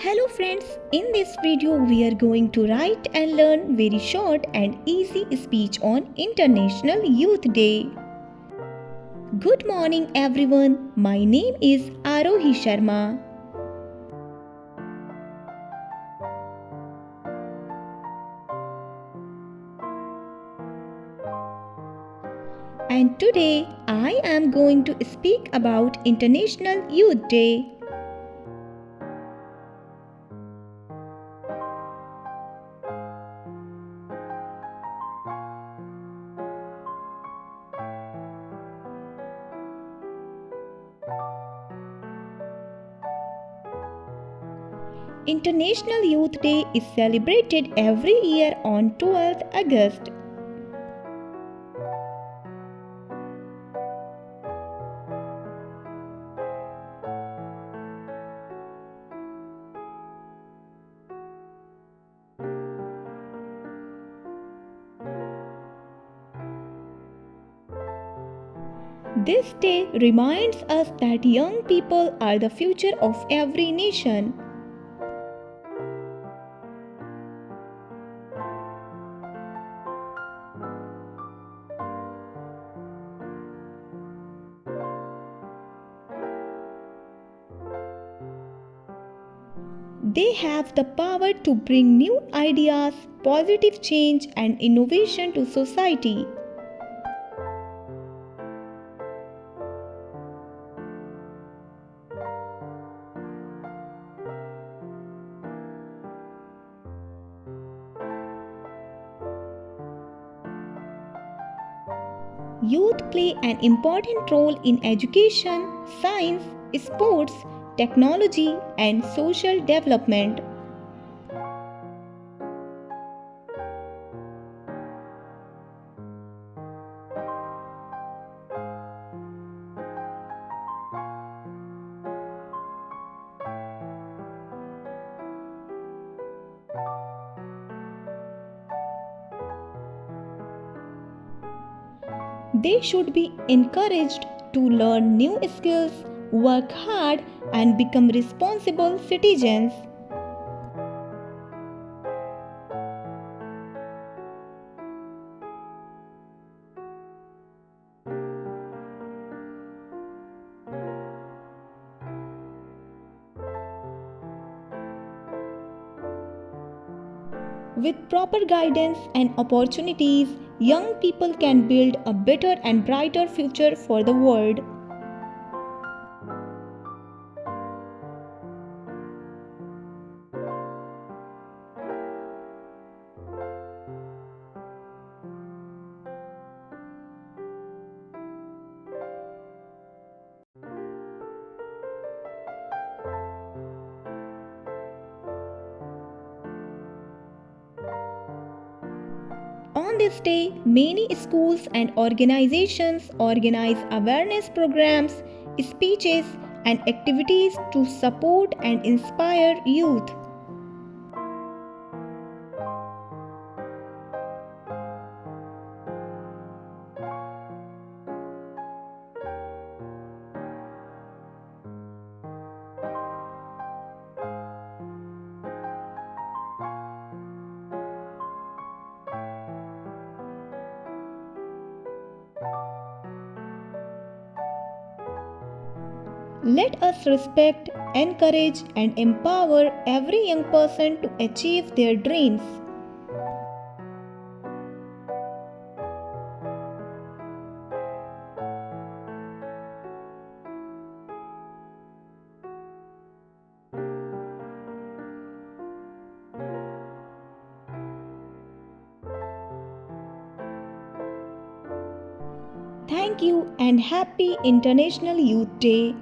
Hello friends, in this video we are going to write and learn very short and easy speech on International Youth Day. Good morning everyone, my name is Arohi Sharma. And today I am going to speak about International Youth Day. International Youth Day is celebrated every year on 12th August. This day reminds us that young people are the future of every nation. They have the power to bring new ideas, positive change, and innovation to society. Youth play an important role in education, science, sports, technology, and social development. They should be encouraged to learn new skills, work hard, and become responsible citizens. With proper guidance and opportunities, young people can build a better and brighter future for the world. On this day, many schools and organizations organize awareness programs, speeches, and activities to support and inspire youth. Let us respect, encourage, and empower every young person to achieve their dreams. Thank you and happy International Youth Day.